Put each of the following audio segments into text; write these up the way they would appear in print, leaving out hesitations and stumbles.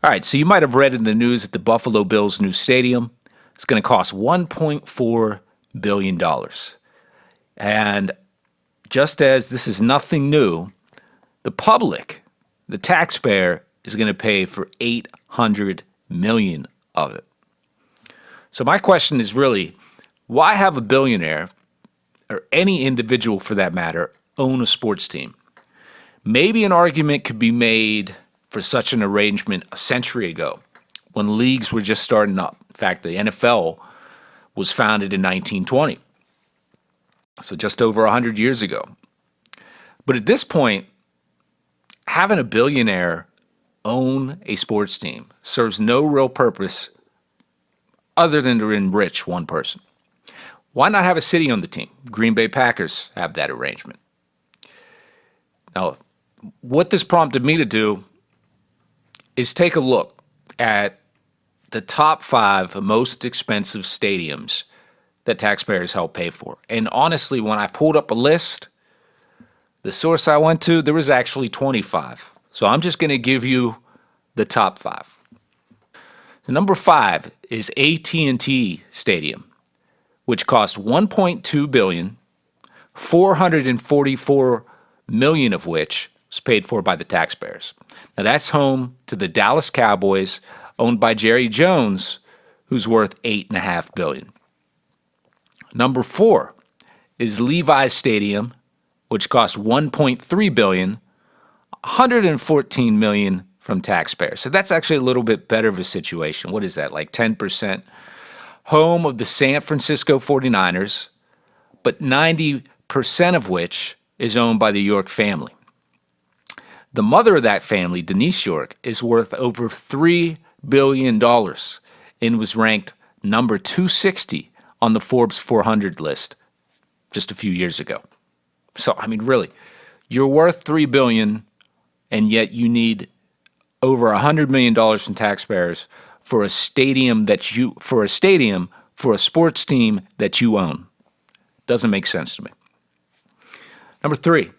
All right, so you might have read in the news that the Buffalo Bills' new stadium is going to cost $1.4 billion. And just as this is nothing new, the public, the taxpayer, is going to pay for $800 million of it. So my question is really, why have a billionaire, or any individual for that matter, own a sports team? Maybe an argument could be made for such an arrangement a century ago when leagues were just starting up. In fact, the NFL was founded in 1920, so just over 100 years ago. But at this point, having a billionaire own a sports team serves no real purpose other than to enrich one person. Why not have a city on the team? Green Bay Packers have that arrangement. Now, what this prompted me to do is take a look at the top 5 most expensive stadiums that taxpayers help pay for. And honestly, when I pulled up a list, the source I went to, there was actually 25. So I'm just going to give you the top 5. The number 5 is AT&T Stadium, which cost $1.2 billion, $444 million of which was paid for by the taxpayers. Now that's home to the Dallas Cowboys, owned by Jerry Jones, who's worth $8.5 billion. Number 4 is Levi Stadium, which cost $1.3 billion, $114 million from taxpayers. So that's actually a little bit better of a situation. What is that, like 10%? Home of the San Francisco 49ers, but 90% of which is owned by the York family. The mother of that family, Denise York, is worth over $3 billion and was ranked number 260 on the Forbes 400 list just a few years ago. So, I mean, really, you're worth $3 billion, and yet you need over $100 million from taxpayers for a stadium for a sports team that you own. Doesn't make sense to me. Number 3,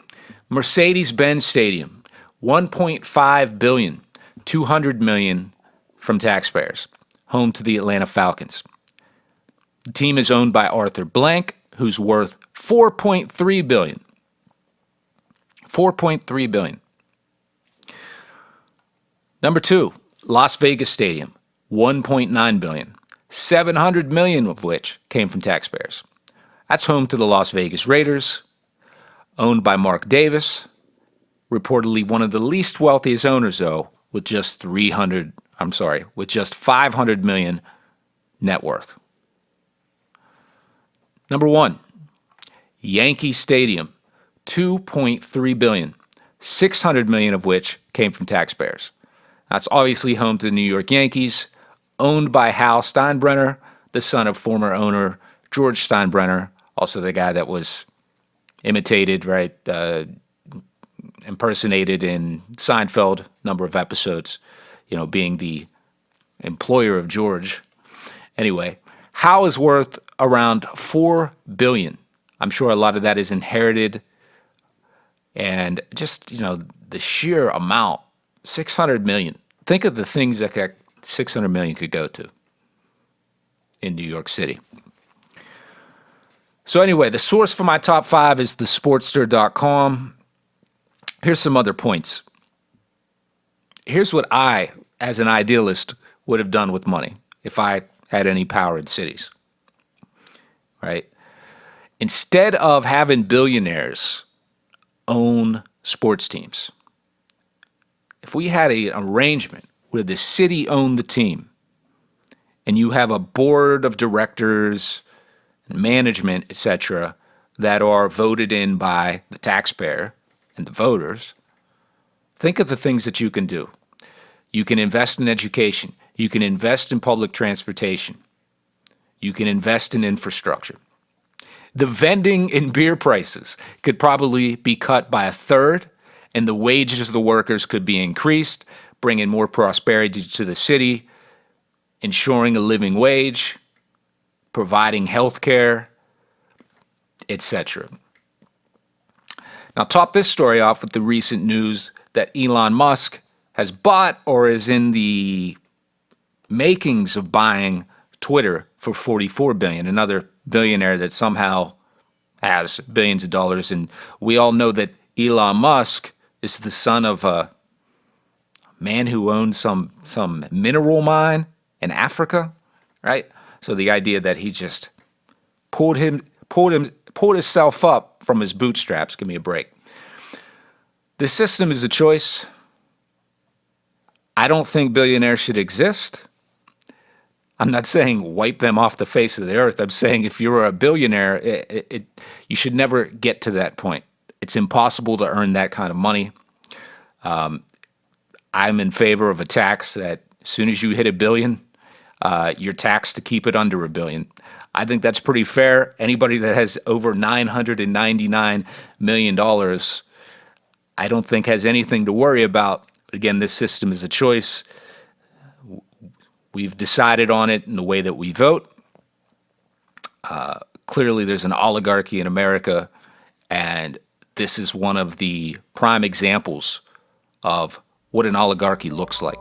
Mercedes-Benz Stadium, $1.5 billion, $200 million from taxpayers, home to the Atlanta Falcons. The team is owned by Arthur Blank, who's worth $4.3 billion. $4.3 billion. Number 2, Las Vegas Stadium, $1.9 billion, $700 million of which came from taxpayers. That's home to the Las Vegas Raiders, owned by Mark Davis, reportedly one of the least wealthiest owners, though, with just $500 million net worth. Number 1, Yankee Stadium, $2.3 billion, $600 million of which came from taxpayers. That's obviously home to the New York Yankees, owned by Hal Steinbrenner, the son of former owner George Steinbrenner, also the guy that was imitated, impersonated in Seinfeld, number of episodes, being the employer of George. Anyway, Hal is worth around $4 billion. I'm sure a lot of that is inherited. And just, the sheer amount, $600 million. Think of the things that $600 million could go to in New York City. So anyway, the source for my top 5 is thesportster.com. Here's some other points. Here's what I, as an idealist, would have done with money if I had any power in cities. Right? Instead of having billionaires own sports teams, if we had an arrangement where the city owned the team and you have a board of directors, management, etc., that are voted in by the taxpayer and the voters, think of the things that you can do. You can invest in education. You can invest in public transportation. You can invest in infrastructure. The vending and beer prices could probably be cut by a third, and the wages of the workers could be increased, bringing more prosperity to the city, ensuring a living wage, providing health care, etc. Now, top this story off with the recent news that Elon Musk has bought or is in the makings of buying Twitter for $44 billion, another billionaire that somehow has billions of dollars. And we all know that Elon Musk is the son of a man who owns some mineral mine in Africa, right? So the idea that he just pulled himself up from his bootstraps, give me a break. The system is a choice. I don't think billionaires should exist. I'm not saying wipe them off the face of the earth. I'm saying if you're a billionaire, you should never get to that point. It's impossible to earn that kind of money. I'm in favor of a tax that as soon as you hit $1 billion, you're taxed to keep it under $1 billion. I think that's pretty fair. Anybody that has over $999 million, I don't think has anything to worry about. Again, this system is a choice. We've decided on it in the way that we vote. Clearly, there's an oligarchy in America, and this is one of the prime examples of what an oligarchy looks like.